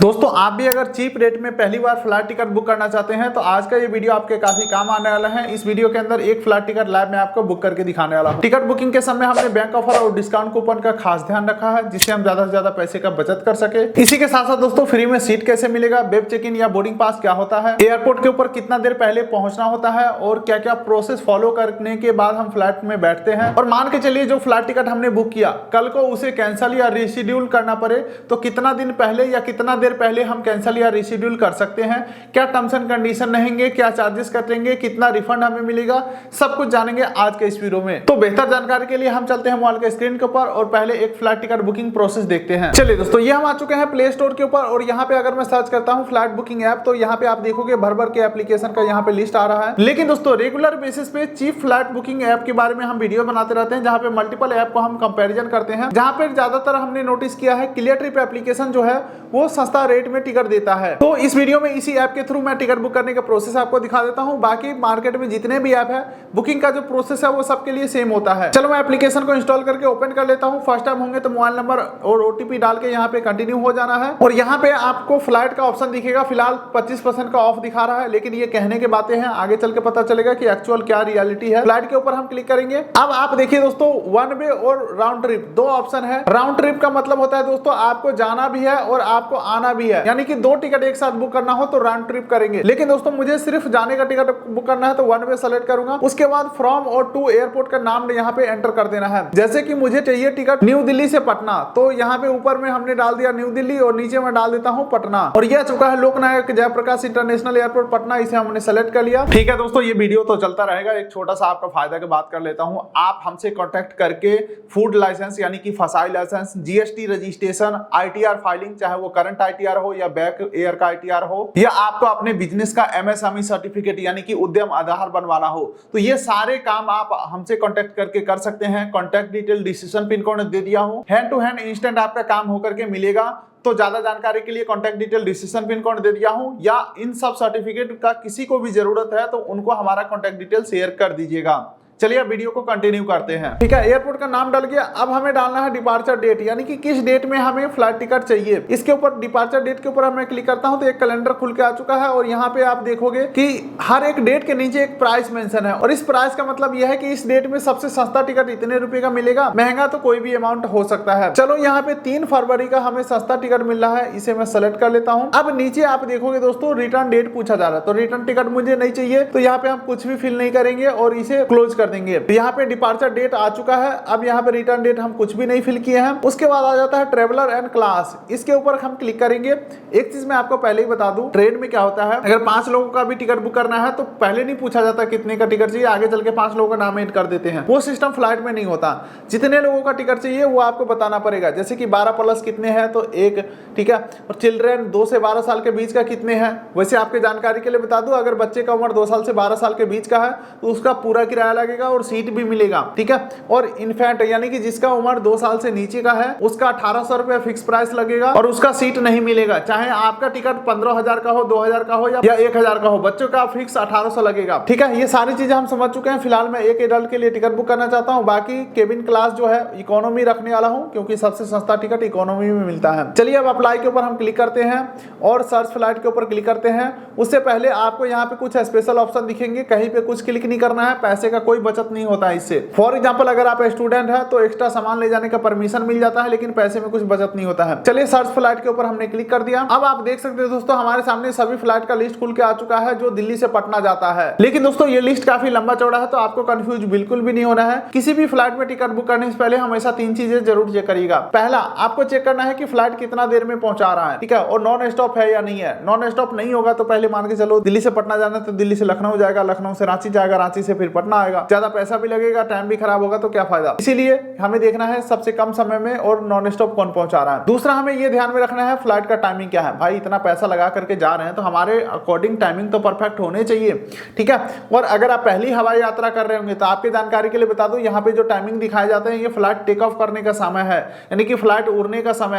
दोस्तों आप भी अगर चीप रेट में पहली बार फ्लाइट टिकट बुक करना चाहते हैं तो आज का ये वीडियो आपके काफी काम आने वाला है। इस वीडियो के अंदर एक फ्लाइट टिकट लाइव में आपको बुक करके दिखाने वाला हूं। टिकट बुकिंग के समय हमने बैंक ऑफर और डिस्काउंट कूपन का खास ध्यान रखा है जिससे हम ज्यादा से ज्यादा पैसे का बचत कर सके। इसी के साथ साथ दोस्तों फ्री में सीट कैसे मिलेगा, वेब चेक इन या बोर्डिंग पास क्या होता है, एयरपोर्ट के ऊपर कितना देर पहले पहुंचना होता है और क्या क्या प्रोसेस फॉलो करने के बाद हम फ्लाइट में बैठते हैं। और मान के चलिए जो फ्लाइट टिकट हमने बुक किया कल को उसे कैंसिल या रिशेड्यूल करना पड़े तो कितना दिन पहले या कितना देर पहले हम कैंसिल या रिशेड्यूल कर सकते हैं, क्या टर्म्स एंड कंडीशन रहेंगे, क्या चार्जेस कटेंगे, कितना रिफंड हमें मिलेगा, सब कुछ जानेंगे आज के इस वीडियो में। तो बेहतर जानकारी के लिए हम चलते हैं मोबाइल के स्क्रीन के ऊपर और पहले एक फ्लाइट टिकट बुकिंग प्रोसेस देखते हैं। चलिए दोस्तों ये हम आ चुके हैं प्ले स्टोर के ऊपर और यहाँ पे अगर मैं सर्च करता हूँ फ्लाइट बुकिंग ऐप तो यहाँ पे आप देखोगे भर भर के एप्लीकेशन का यहाँ पे लिस्ट आ रहा है। लेकिन दोस्तों रेगुलर बेसिस पे चीप फ्लाइट बुकिंग ऐप के बारे में हम वीडियो बनाते रहते हैं जहाँ पे मल्टीपल ऐप को हम कंपैरिजन करते हैं, जहाँ पे ज्यादातर हमने नोटिस किया है क्लियर ट्रिप एप्लीकेशन जो है वो सस्ता रेट में टिकट देता है। तो इस वीडियो में इसी ऐप के थ्रू मैं टिकट बुक करने का प्रोसेस आपको दिखा देता हूं। बाकी मार्केट में जितने भी ऐप है बुकिंग का जो प्रोसेस है वो सबके लिए सेम होता है। चलो मैं एप्लीकेशन को इंस्टॉल करके ओपन कर लेता हूं। फर्स्ट टाइम होंगे तो मोबाइल नंबर और ओटीपी डाल के यहाँ पे कंटिन्यू हो जाना है और यहाँ पे आपको फ्लाइट का ऑप्शन दिखेगा। फिलहाल 25% का ऑफ दिखा रहा है लेकिन ये कहने की बातें हैं, आगे चल के पता चलेगा कि एक्चुअल क्या रियलिटी है। फ्लाइट के ऊपर हम क्लिक करेंगे। अब आप देखिए दोस्तों वन वे और राउंड ट्रिप दो ऑप्शन है। राउंड ट्रिप का मतलब होता है दोस्तों आपको जाना भी है और आपको आना भी है, यानी कि दो टिकट एक साथ बुक करना हो तो राउंड ट्रिप करेंगे। लेकिन दोस्तों मुझे सिर्फ जाने का टिकट बुक करना है तो वन वे सेलेक्ट करूंगा। उसके बाद फ्रॉम और टू एयरपोर्ट का नाम यहाँ पे एंटर कर देना है। जैसे कि मुझे चाहिए टिकट न्यू दिल्ली से पटना तो यहाँ पे ऊपर में हमने डाल दिया न्यू दिल्ली और नीचे में डाल देता हूँ पटना। और यह चुका है लोकनायक जयप्रकाश इंटरनेशनल एयरपोर्ट पटना, इसे हमने सेलेक्ट कर लिया। ठीक है दोस्तों ये वीडियो तो चलता रहेगा, एक छोटा सा आपका फायदा की बात कर लेता हूँ। आप हमसे कॉन्टेक्ट करके फूड लाइसेंस यानी कि FSSAI license, GST registration, ITR filing, चाहे वो करंट आईटीआर हो या बैक एयर का आईटीआर हो या आपको अपने बिजनेस का एमएसएमई सर्टिफिकेट यानी कि उद्यम आधार बनवाना हो, तो ये सारे काम आप हमसे कांटेक्ट करके कर सकते हैं। Contact detail decision pin code दे दिया हूं, हैंड टू हैंड इंस्टेंट आपका काम होकर के मिलेगा। तो ज्यादा जानकारी के लिए contact detail decision pin code दे दिया हूं, या इन सब सर्टिफिकेट का किसी को भी जरूरत है तो उनको हमारा कांटेक्ट डिटेल शेयर कर दीजिएगा। चलिए अब वीडियो को कंटिन्यू करते हैं। ठीक है, एयरपोर्ट का नाम डल गया। अब हमें डालना है डिपार्चर डेट, यानी कि किस डेट में हमें फ्लाइट टिकट चाहिए। इसके ऊपर डिपार्चर डेट के ऊपर मैं क्लिक करता हूं तो एक कैलेंडर खुल के आ चुका है और यहाँ पे आप देखोगे कि हर एक डेट के नीचे एक प्राइस मेंशन है और इस प्राइस का मतलब यह है कि इस डेट में सबसे सस्ता टिकट इतने रुपए का मिलेगा, महंगा तो कोई भी अमाउंट हो सकता है। चलो यहाँ पे 3 फरवरी का हमें सस्ता टिकट मिल रहा है, इसे मैं सेलेक्ट कर लेता हूँ। अब नीचे आप देखोगे दोस्तों रिटर्न डेट पूछा जा रहा है, तो रिटर्न टिकट मुझे नहीं चाहिए तो यहाँ पे हम कुछ भी फिल नहीं करेंगे और इसे क्लोज कर देंगे। यहाँ पे डिपार्चर डेट आ चुका है। अब यहाँ पे रिटर्न डेट हम कुछ भी नहीं फिल किए हैं। उसके बाद आ जाता है ट्रेवलर एंड क्लास, इसके ऊपर हम क्लिक करेंगे। एक चीज मैं आपको पहले ही बता दूं, ट्रेन में क्या होता है अगर 5 लोगों का भी टिकट बुक करना है तो पहले नहीं पूछा जाता कितने का टिकट चाहिए, आगे चल के 5 लोगों का नाम ऐड कर देते हैं। वो सिस्टम फ्लाइट में नहीं होता। जितने लोगों का टिकट चाहिए वो आपको बताना पड़ेगा, जैसे कि 12 प्लस कितने हैं तो 1, ठीक है, और चिल्ड्रेन 2 से 12 साल के बीच का कितने हैं। वैसे आपके जानकारी के लिए बता दूं अगर बच्चे का उम्र 2 साल से 12 साल के बीच का है तो उसका पूरा किराया लगेगा और सीट भी मिलेगा, ठीक है। और इनफैक्ट यानी कि जिसका उम्र 2 साल से नीचे का है उसका 1800 रुपया फिक्स प्राइस लगेगा और उसका सीट नहीं मिलेगा, चाहे आपका टिकट 15,000 का हो, 2,000 का हो या 1,000 का हो, बच्चों का फिक्स 1800 लगेगा। ठीक है, ये सारी चीजें हम समझ चुके हैं। फिलहाल मैं एक एडल्ट के लिए टिकट बुक करना चाहता हूँ। बाकी केबिन क्लास जो है इकोनॉमी रखने वाला हूँ क्योंकि सबसे सस्ता टिकट इकोनॉमी में मिलता है। चलिए अब अप्लाई के ऊपर हम क्लिक करते हैं और सर्च फ्लाइट के ऊपर क्लिक करते हैं। उससे पहले आपको यहाँ पे कुछ स्पेशल ऑप्शन दिखेंगे, कहीं पे कुछ क्लिक नहीं करना है, पैसे का कोई बचत नहीं होता है इससे। फॉर एग्जाम्पल अगर आप स्टूडेंट है तो एक्स्ट्रा सामान ले जाने का परमिशन मिल जाता है लेकिन पैसे में कुछ बचत नहीं होता है। चलिए सर्च फ्लाइट के ऊपर हमने क्लिक कर दिया। अब आप देख सकते हैं दोस्तों हमारे सामने सभी फ्लाइट का लिस्ट खुल के आ चुका है जो दिल्ली से पटना जाता है। लेकिन दोस्तों ये लिस्ट काफी लंबा चौड़ा है तो आपको कंफ्यूज बिल्कुल भी नहीं होना है। किसी भी फ्लाइट में टिकट बुक करने से पहले हमेशा 3 चीजें जरूर चेक करिएगा। पहला, आपको चेक करना है कि फ्लाइट कितना देर में पहुंचा रहा है, ठीक है, और नॉन स्टॉप है या नहीं है। नॉन स्टॉप नहीं होगा तो पहले मान के चलो दिल्ली से पटना जाना तो दिल्ली से लखनऊ जाएगा, लखनऊ से रांची जाएगा, रांची से फिर पटना आएगा, ज्यादा पैसा भी लगेगा, टाइम भी खराब होगा, तो क्या फायदा। इसीलिए हमें देखना है सबसे कम समय में और नॉन स्टॉप कौन पहुंचा रहा है। दूसरा, हमें यह ध्यान में रखना है फ्लाइट का टाइमिंग क्या है। भाई इतना पैसा लगा करके जा रहे हैं तो हमारे अकॉर्डिंग टाइमिंग तो परफेक्ट होने चाहिए, ठीक है। और अगर आप पहली हवाई यात्रा कर रहे होंगे तो आपकी जानकारी के लिए बता दूं यहाँ पे जो टाइमिंग दिखाए जाते हैं ये फ्लाइट टेक ऑफ करने का समय है, यानी कि फ्लाइट उड़ने का समय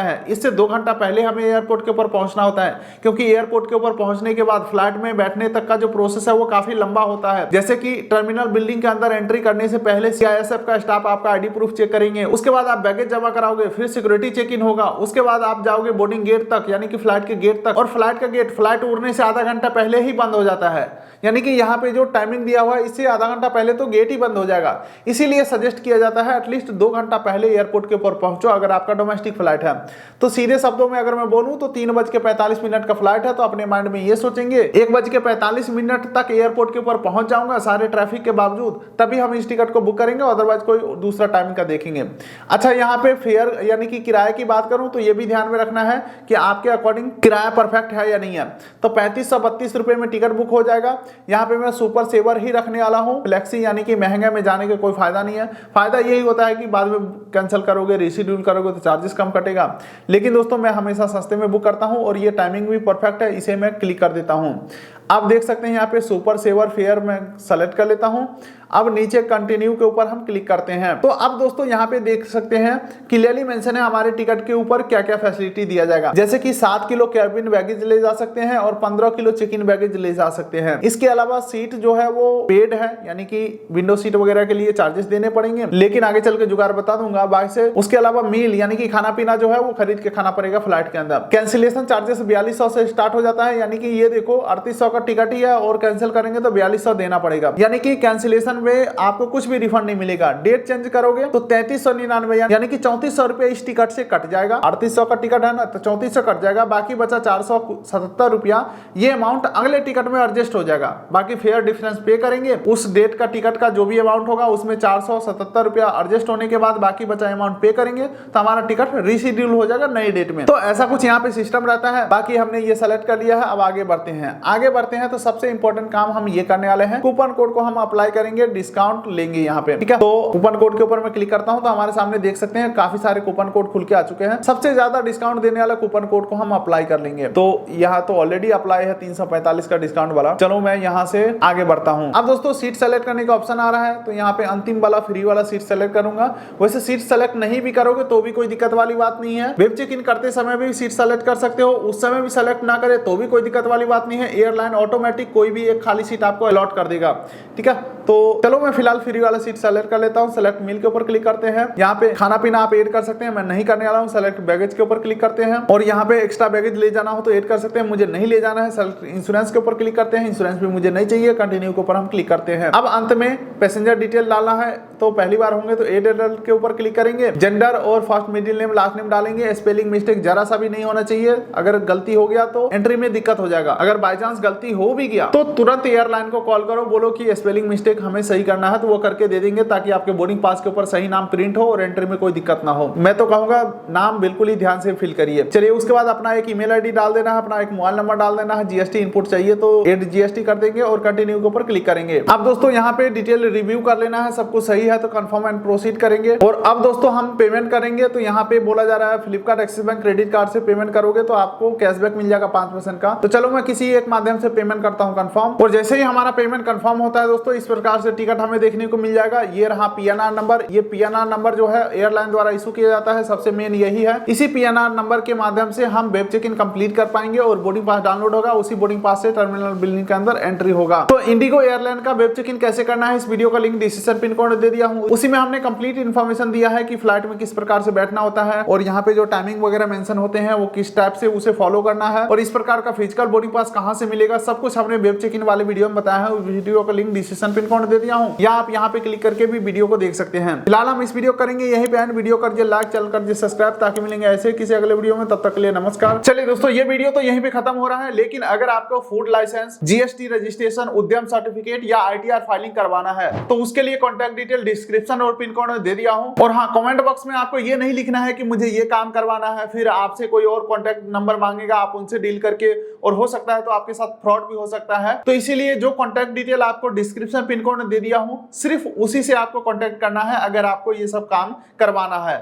है। इससे 2 घंटा पहले हमें एयरपोर्ट के ऊपर पहुंचना होता है क्योंकि एयरपोर्ट के ऊपर पहुंचने के बाद फ्लाइट में बैठने तक का जो प्रोसेस है वो काफी लंबा होता है। जैसे कि टर्मिनल बिल्डिंग के अंदर अंदर एंट्री करने से पहले CISF का स्टाफ आपका ID प्रूफ चेक करेंगे। उसके बाद आप बैगेज जमा कराओगे, फिर सिक्योरिटी चेक इन होगा। उसके बाद आप जाओगे बोर्डिंग गेट तक, यानी कि फ्लाइट के गेट तक। और फ्लाइट का गेट फ्लाइट उड़ने से आधा घंटा पहले ही बंद हो जाता है, यानी कि यहाँ पे जो टाइमिंग दिया हुआ है इससे आधा घंटा पहले तो गेट ही बंद हो जाएगा। इसीलिए सजेस्ट किया जाता है एटलीस्ट 2 घंटा पहले एयरपोर्ट के ऊपर पहुंचो अगर आपका डोमेस्टिक फ्लाइट है। तो सीधे शब्दों में अगर मैं बोलूं तो 3:45 का फ्लाइट है, तो अपने माइंड में ये सोचेंगे 1:45 तक एयरपोर्ट के ऊपर पहुंच जाऊंगा सारे ट्रैफिक के बावजूद, तभी हम इस टिकट को बुक करेंगे, अदरवाइज कोई दूसरा टाइमिंग का देखेंगे। अच्छा, यहाँ पे फेयर यानी कि किराए की बात करूं तो ये भी ध्यान में रखना है कि आपके अकॉर्डिंग किराया परफेक्ट है या नहीं है। तो 3532 रुपए में टिकट बुक हो जाएगा। यहाँ पे मैं सुपर सेवर ही रखने वाला हूँ, फ्लेक्सी यानी कि महंगे में जाने का कोई फायदा नहीं है। फायदा यही होता है कि बाद में कैंसिल करोगे, रिशेड्यूल करोगे तो चार्जेस कम कटेगा। लेकिन दोस्तों मैं हमेशा सस्ते में बुक करता हूँ और ये टाइमिंग भी परफेक्ट है, इसे मैं क्लिक कर देता हूँ। आप देख सकते हैं यहाँ पे सुपर सेवर फेयर मैं सेलेक्ट कर लेता हूं। अब नीचे कंटिन्यू के ऊपर हम क्लिक करते हैं। तो अब दोस्तों यहाँ पे देख सकते हैं क्लियरली मेंशन है हमारे टिकट के ऊपर क्या क्या फैसिलिटी दिया जाएगा, जैसे कि 7 किलो कैबिन बैगेज ले जा सकते हैं और 15 किलो चेक इन बैगेज ले जा सकते हैं। इसके अलावा सीट जो है वो पेड है, यानी कि विंडो सीट वगैरह के लिए चार्जेस देने पड़ेंगे, लेकिन आगे चल के जुगाड़ बता दूंगा बाइक से। उसके अलावा मील यानी कि खाना पीना जो है वो खरीद के खाना पड़ेगा फ्लाइट के अंदर। कैंसिलेशन चार्जेस 4200 से स्टार्ट हो जाता है, यानी कि ये देखो 3800 का टिकट ही है और कैंसिल करेंगे तो 4200 देना पड़ेगा, यानी कि कैंसिलेशन में आपको कुछ भी रिफंड नहीं मिलेगा। डेट चेंज करोगे तो 3399 यानी कि 3400 रुपए इस टिकट से कट जाएगा। 3800 का टिकट है ना, तो 3400 कट जाएगा, बाकी बचा 477 रुपया। ये अमाउंट अगले टिकट में एडजस्ट हो जाएगा। बाकी फेयर डिफरेंस पे करेंगे, उस डेट का टिकट का जो भी अमाउंट होगा उसमें 477 रुपया एडजस्ट होने के बाद बाकी बचा अमाउंट पे करेंगे तो हमारा टिकट रिशेड्यूल हो जाएगा नई डेट में। तो ऐसा कुछ यहाँ पे सिस्टम रहता है। बाकी हमने ये सेलेक्ट कर लिया है, अब आगे बढ़ते हैं। आगे बढ़ते हैं तो सबसे इंपॉर्टेंट काम हम ये करने वाले हैं, कूपन कोड को हम अप्लाई करेंगे, डिस्काउंट लेंगे यहाँ पे, ठीक है। तो कूपन कोड के ऊपर मैं क्लिक करता हूँ तो हमारे सामने देख सकते हैं काफी सारे कूपन कोड खुल के आ चुके हैं। सबसे ज्यादा डिस्काउंट देने वाला कूपन कोड को हम अप्लाई कर लेंगे। तो यहाँ तो ऑलरेडी अप्लाई है 345 का डिस्काउंट वाला। चलो मैं यहाँ से आगे बढ़ता हूँ। अब दोस्तों सीट सेलेक्ट करने का ऑप्शन आ रहा है, तो यहाँ पे अंतिम वाला फ्री वाला सीट सेलेक्ट करूंगा। वैसे सीट सेलेक्ट नहीं भी करोगे तो भी कोई दिक्कत वाली बात नहीं है। वेब चेक इन करते समय भी सीट सेलेक्ट कर सकते हो, उस समय भी सेलेक्ट ना करे तो भी कोई दिक्कत वाली बात नहीं है। एयरलाइन ऑटोमेटिक कोई भी एक खाली सीट आपको अलॉट कर देगा, ठीक है। तो चलो मैं फिलहाल फ्री वाला सीट सेलेक्ट कर लेता हूँ। सेलेक्ट मील के ऊपर क्लिक करते हैं। यहाँ पे खाना पीना आप ऐड कर सकते हैं, मैं नहीं करने वाला हूँ। सेलेक्ट बैगेज के ऊपर क्लिक करते हैं और यहाँ पे एक्स्ट्रा बैगेज ले जाना हो तो ऐड कर सकते हैं, मुझे नहीं ले जाना है। सेलेक्ट इंश्योरेंस के ऊपर क्लिक करते हैं, इंश्योरेंस भी मुझे नहीं चाहिए। कंटिन्यू के ऊपर हम क्लिक करते हैं। अब अंत में पैसेंजर डिटेल डालना है, तो पहली बार होंगे तो एड के ऊपर क्लिक करेंगे। जेंडर और first middle name last name डालेंगे। स्पेलिंग मिस्टेक जरा सा भी नहीं होना चाहिए, अगर गलती हो गया तो एंट्री में दिक्कत हो जाएगा। अगर बाई चांस गलती हो भी गया तो तुरंत एयरलाइन को कॉल करो, बोलो कि स्पेलिंग मिस्टेक हमें सही करना है, तो वो करके दे देंगे ताकि आपके बोर्डिंग पास के ऊपर सही नाम प्रिंट हो और एंट्री में कोई दिक्कत ना हो। मैं तो कहूंगा नाम बिल्कुल ही ध्यान से फिल करिए। चलिए उसके बाद अपना एक ईमेल आईडी डाल देना है, अपना एक मोबाइल नंबर डाल देना है। जीएसटी इनपुट चाहिए तो एड जीएसटी कर देंगे और कंटिन्यू के ऊपर क्लिक करेंगे। अब दोस्तों यहाँ पे डिटेल रिव्यू कर लेना है, सब कुछ सही है तो कंफर्म एंड प्रोसीड करेंगे। और अब दोस्तों हम पेमेंट करेंगे, तो यहाँ पे बोला जा रहा है Flipkart axis bank credit card से पेमेंट करोगे तो आपको कैशबैक मिल जाएगा 5% का। तो चलो मैं किसी एक माध्यम से पेमेंट करता हूँ कंफर्म। और जैसे ही हमारा पेमेंट कंफर्म होता है दोस्तों, इस प्रकार से टिकट हमें देखने को मिल जाएगा। ये रहा पीएनआर नंबर। ये पीएनआर नंबर जो है एयरलाइन द्वारा इशू किया जाता है, सबसे मेन यही है। इसी पीएनआर नंबर के माध्यम से हम वेब चेक इन कंप्लीट कर पाएंगे और बोर्डिंग पास डाउनलोड होगा। उसी बोर्डिंग पास से टर्मिनल बिल्डिंग के अंदर एंट्री होगा। तो इंडिगो एयरलाइन का वेब चेक इन कैसे करना है, इस वीडियो का लिंक डिस्क्रिप्शन पिन कोड दे दिया हूँ। उसी में हमने कंप्लीट इन्फॉर्मेशन दिया है कि फ्लाइट में किस प्रकार से बैठना होता है और यहाँ पे जो टाइमिंग वगैरह मेंशन होते हैं वो किस टाइप से उसे फॉलो करना है और इस प्रकार का फिजिकल बोर्डिंग पास कहाँ से मिलेगा, सब कुछ हमने वेब चेक इन वाले वीडियो में बताया है। वीडियो का लिंक डिस्क्रिप्शन पिन कोड दे दिया हूँ, या आप यहाँ पे क्लिक करके भी वीडियो को देख सकते हैं। फिलहाल हम इस वीडियो करेंगे यहीं पे एंड। वीडियो कर लाइक, चैनल कर सब्सक्राइब, ताकि मिलेंगे ऐसे किसी अगले वीडियो में। तब तक के लिए नमस्कार। चलिए दोस्तों ये वीडियो तो यहीं पे खत्म हो रहा है, लेकिन अगर आपको फूड लाइसेंस, जीएसटी रजिस्ट्रेशन, उद्यम सर्टिफिकेट या आईटीआर फाइलिंग करवाना है तो उसके लिए कॉन्टैक्ट डिटेल डिस्क्रिप्शन और पिन कोड में दे दिया हूँ। और हाँ, कमेंट बॉक्स में आपको ये नहीं लिखना है कि मुझे ये काम करवाना है, फिर आपसे कोई और कॉन्टैक्ट नंबर मांगेगा, आप उनसे डील करके, और हो सकता है तो आपके साथ फ्रॉड भी हो सकता है। तो इसीलिए जो कॉन्टैक्ट डिटेल आपको डिस्क्रिप्शन पिन कोड में दे दिया हूँ, सिर्फ उसी से आपको कॉन्टैक्ट करना है अगर आपको ये सब काम करवाना है।